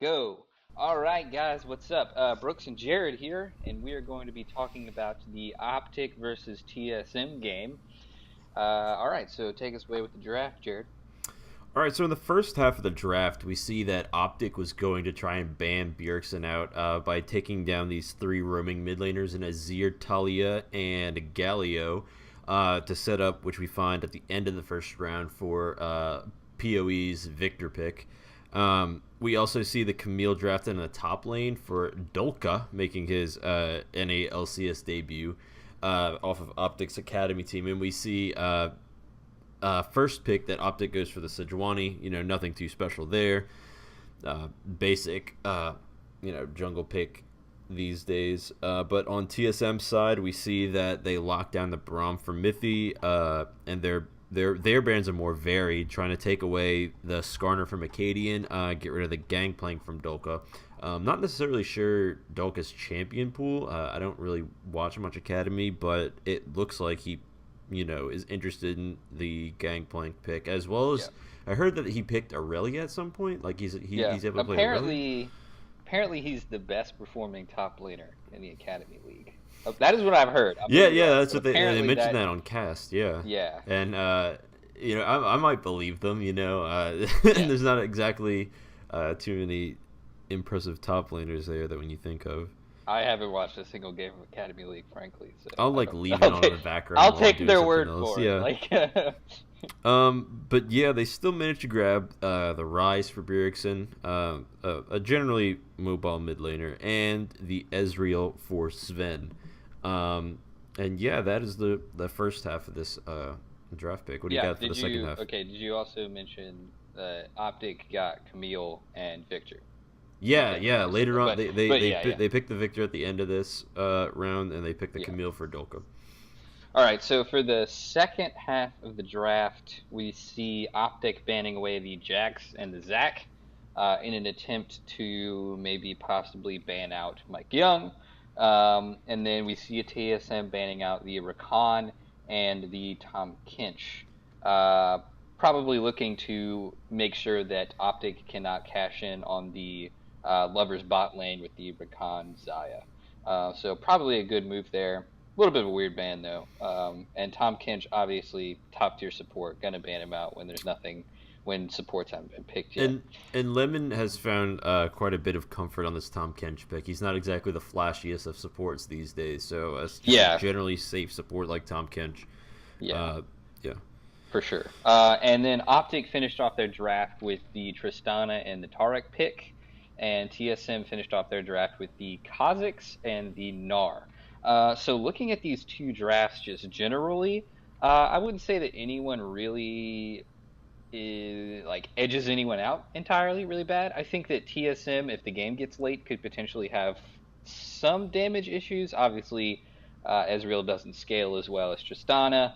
go. All right, guys, what's up? Brooks and Jared here, and we are going to be talking about the Optic versus TSM game. All right, so take us away with the draft, Jared. All right, so in the first half of the draft, we see that Optic was going to try and ban Bjergsen out by taking down these three roaming mid laners in Azir, Talia, and Galio to set up, which we find at the end of the first round for PoE's Victor pick. We also see the Camille drafted in the top lane for Dolka, making his NA debut off of Optic's Academy team. And we see first pick that Optic goes for the Sejuani. Nothing too special there. Basic, jungle pick these days. But on TSM side, we see that they lock down the Braum for Mithy, and their bands are more varied, trying to take away the Skarner from Acadian, get rid of the Gangplank from Dolka. Not necessarily sure Dolka's champion pool. I don't really watch much Academy, but it looks like he is interested in the Gangplank pick, as well as I heard that he picked Aurelia at some point. Like he's able to play Aurelia. Apparently, he's the best performing top laner in the Academy League. That is what I've heard. That's what they mentioned that on Cast. Yeah, and I might believe them. There's not exactly too many impressive top laners there that when you think of. I haven't watched a single game of Academy League, frankly. So I'll leave it on in the background. I'll take their word for it. Yeah. But yeah, they still managed to grab the Rise for Bjergsen, a generally mobile mid laner, and the Ezreal for Sven. And yeah, that is the first half of this draft pick. What do you got for the second half? Okay, did you also mention Optic got Camille and Victor? Yeah. Later on, they picked the Victor at the end of this round, and they picked the Camille for Dolka. All right, so for the second half of the draft, we see Optic banning away the Jax and the Zac in an attempt to maybe possibly ban out Mike Young. And then we see a TSM banning out the Rakan and the Tom Kinch. Probably looking to make sure that Optic cannot cash in on the Lovers bot lane with the Rakan Xayah. So probably a good move there. A little bit of a weird ban though. And Tom Kinch, obviously top tier support, gonna ban him out when there's nothing, when supports haven't been picked yet. And Lemon has found quite a bit of comfort on this Tom Kinch pick. He's not exactly the flashiest of supports these days, so a generally safe support like Tom Kinch. Yeah. For sure. And then Optic finished off their draft with the Tristana and the Tarek pick, and TSM finished off their draft with the Kha'Zix and the Gnar. So looking at these two drafts just generally, I wouldn't say that anyone really edges anyone out entirely really bad. I think that TSM, if the game gets late, could potentially have some damage issues. Obviously, Ezreal doesn't scale as well as Tristana.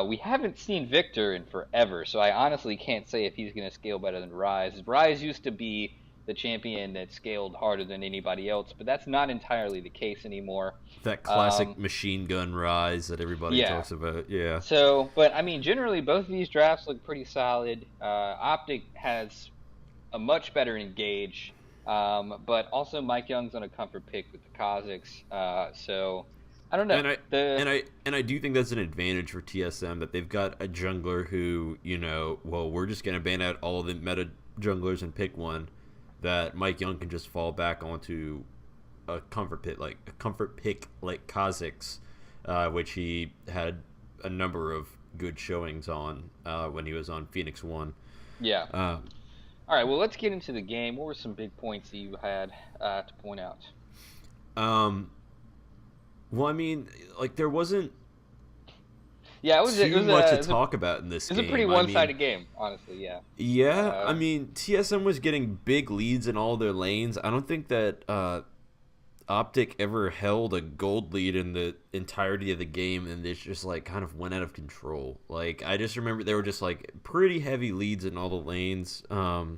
We haven't seen Victor in forever, so I honestly can't say if he's going to scale better than Rise. Rise used to be the champion that scaled harder than anybody else, but that's not entirely the case anymore. That classic machine gun Rise that everybody talks about. Yeah. So, but I mean, generally, both of these drafts look pretty solid. Optic has a much better engage, but also Mike Young's on a comfort pick with the Kha'Zix. So I don't know. And I do think that's an advantage for TSM that they've got a jungler who, we're just gonna ban out all the meta junglers and pick one that Mike Young can just fall back onto a comfort pick like Kha'Zix, which he had a number of good showings on when he was on Phoenix 1. Yeah. All right, well, let's get into the game. What were some big points that you had to point out? Well, I mean, there wasn't too much to talk about in this game. It was a pretty one-sided game, honestly, yeah. Yeah, I mean, TSM was getting big leads in all their lanes. I don't think that Optic ever held a gold lead in the entirety of the game, and it just, kind of went out of control. I just remember there were just, pretty heavy leads in all the lanes. Dolka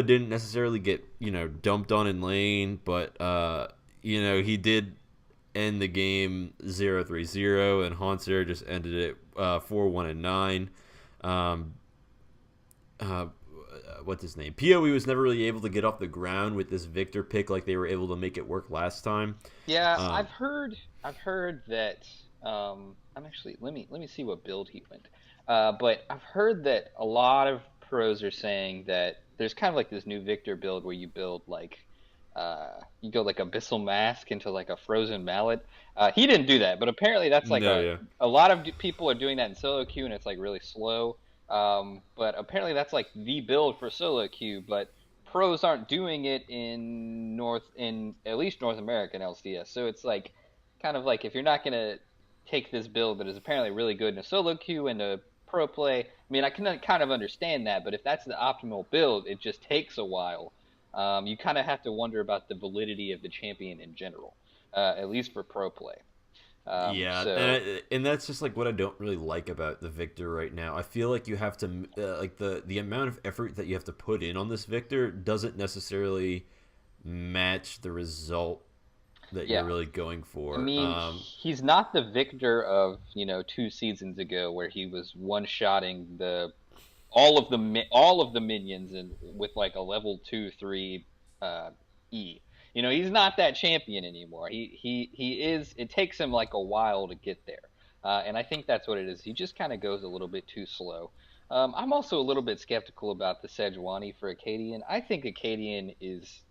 didn't necessarily get, dumped on in lane, but, he did end the game 0-3-0, and Haunter just ended it 4-1-9. what's his name? PoE was never really able to get off the ground with this Victor pick like they were able to make it work last time. Yeah, I've heard that. I'm actually let me see what build he went. But I've heard that a lot of pros are saying that there's kind of like this new Victor build where you build like you go like Abyssal Mask into like a Frozen Mallet. He didn't do that, but apparently that's like No, yeah. a lot of people are doing that in solo queue and it's like really slow. But apparently that's like the build for solo queue, but pros aren't doing it in at least North America and LCS. So it's like kind of like if you're not gonna take this build that is apparently really good in a solo queue and a pro play, I mean I can kind of understand that, but if that's the optimal build, it just takes a while. You kind of have to wonder about the validity of the champion in general, at least for pro play. Yeah, So and that's just like what I don't really like about the Victor right now. I feel like you have to like the amount of effort that you have to put in on this Victor doesn't necessarily match the result that you're yeah, really going I for. mean, he's not the Victor of, 2 seasons ago where he was one-shotting all of the minions and with like a level 2, 3 E. He's not that champion anymore. He is. It takes him like a while to get there, and I think that's what it is. He just kind of goes a little bit too slow. I'm also a little bit skeptical about the Sejuani for Acadian. I think Acadian is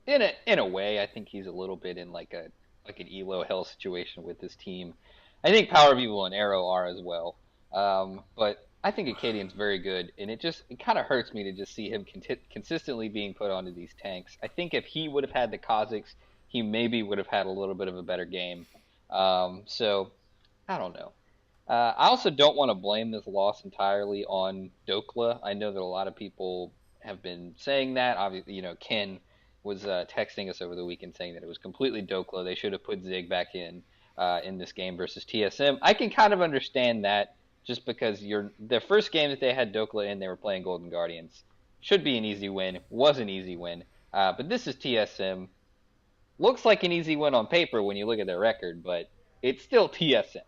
in a way. I think he's a little bit in like an Elo hell situation with his team. I think Power of Evil and Arrow are as well. But I think Acadian's very good, and it kind of hurts me to just see him consistently being put onto these tanks. I think if he would have had the Kha'Zix, he maybe would have had a little bit of a better game. So I don't know. I also don't want to blame this loss entirely on Dokla. I know that a lot of people have been saying that. Obviously, Ken was texting us over the weekend saying that it was completely Dokla. They should have put Zig back in this game versus TSM. I can kind of understand that just because the first game that they had Dokla in, they were playing Golden Guardians. Should be an easy win. Was an easy win. But this is TSM. Looks like an easy win on paper when you look at their record, but it's still TSM.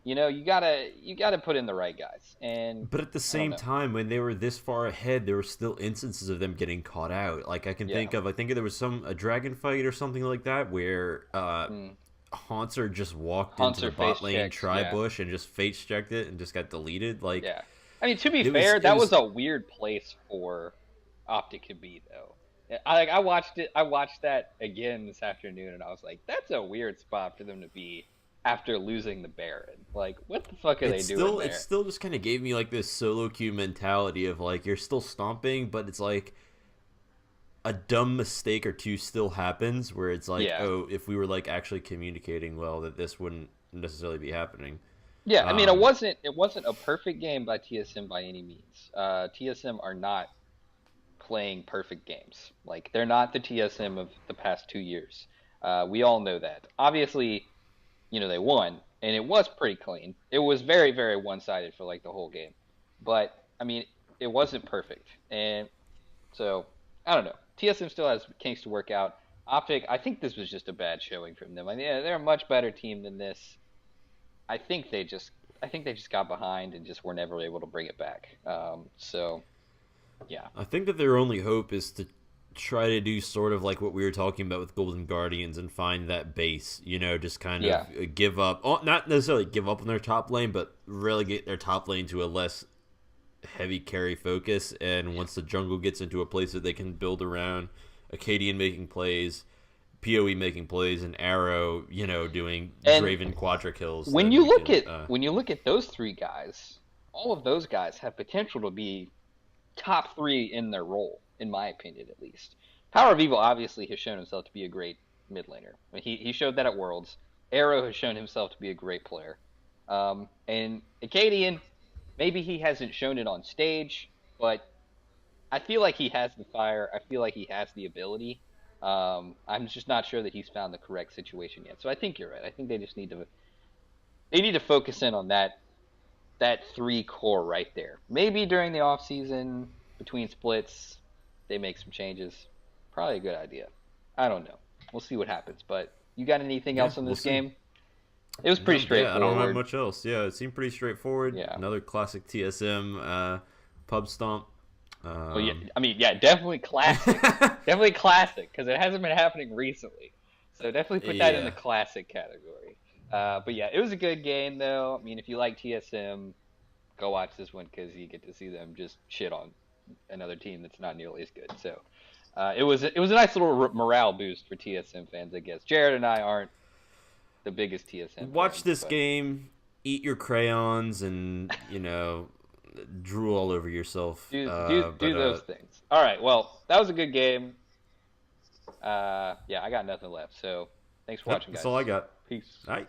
You gotta put in the right guys. And But at the I don't same know. time, when they were this far ahead, there were still instances of them getting caught out. Like Yeah. I think there was a dragon fight or something like that where Mm. Haunter just walked into the Hunter face bot lane checked. Yeah. Bush and just face checked it and just got deleted. Like Yeah. I mean, to be fair, it that was was a weird place for Optic to be, though. I watched it. I watched that again this afternoon, and I was like, "That's a weird spot for them to be after losing the Baron. Like, what the fuck are they doing it there?" still just kind of gave me like this solo queue mentality of like you're still stomping, but it's like a dumb mistake or two still happens where it's like, Yeah. oh, if we were like actually communicating well, that this wouldn't necessarily be happening. Yeah. I mean, it Um, wasn't. It wasn't a perfect game by TSM by any means. TSM are not playing perfect games. Like, they're not the TSM of the past 2 years. We all know that. Obviously, they won, and it was pretty clean. It was very, very one-sided for like the whole game. But I mean, it wasn't perfect, and so I don't know. TSM still has kinks to work out. Optic, I think this was just a bad showing from them. I mean, yeah, they're a much better team than this. I think they just, I think they just got behind and just were never able to bring it back. So yeah, I think that their only hope is to try to do sort of like what we were talking about with Golden Guardians and find that base, just kind of yeah, give up, not necessarily give up on their top lane, but relegate their top lane to a less heavy carry focus. And once the jungle gets into a place that they can build around, Acadian making plays, PoE making plays, and Arrow, doing and Draven Quadra kills, when then you we look can. at when you look at those three guys, all of those guys have potential to be top three in their role, in my opinion, at least. Power of Evil obviously has shown himself to be a great mid laner. I mean, he showed that at Worlds. Arrow has shown himself to be a great player. And Acadian, maybe he hasn't shown it on stage, but I feel like he has the fire. I feel like he has the ability. I'm just not sure that he's found the correct situation yet. So I think you're right. I think they need to focus in on that three core right there. Maybe during the off season between splits, they make some changes. Probably a good idea. I don't know. We'll see what happens. But you got anything Yeah, else on we'll this see. game? It was pretty No, yeah, I don't have straightforward. much else. Yeah, it seemed pretty straightforward. Yeah. Another classic TSM pub stomp. Well, yeah, I mean, yeah, definitely classic, definitely classic, because it hasn't been happening recently. So definitely put that in the Yeah. classic category. But yeah, it was a good game though. I mean, if you like TSM, go watch this one because you get to see them just shit on another team that's not nearly as good. So it was a nice little morale boost for TSM fans, I guess. Jared and I aren't the biggest TSM Watch fans, this but game, eat your crayons, and drool all over yourself. do those things. All right, well, that was a good game. Yeah, I got nothing left. So thanks for Yep, watching, that's guys. all I got. Peace. All right.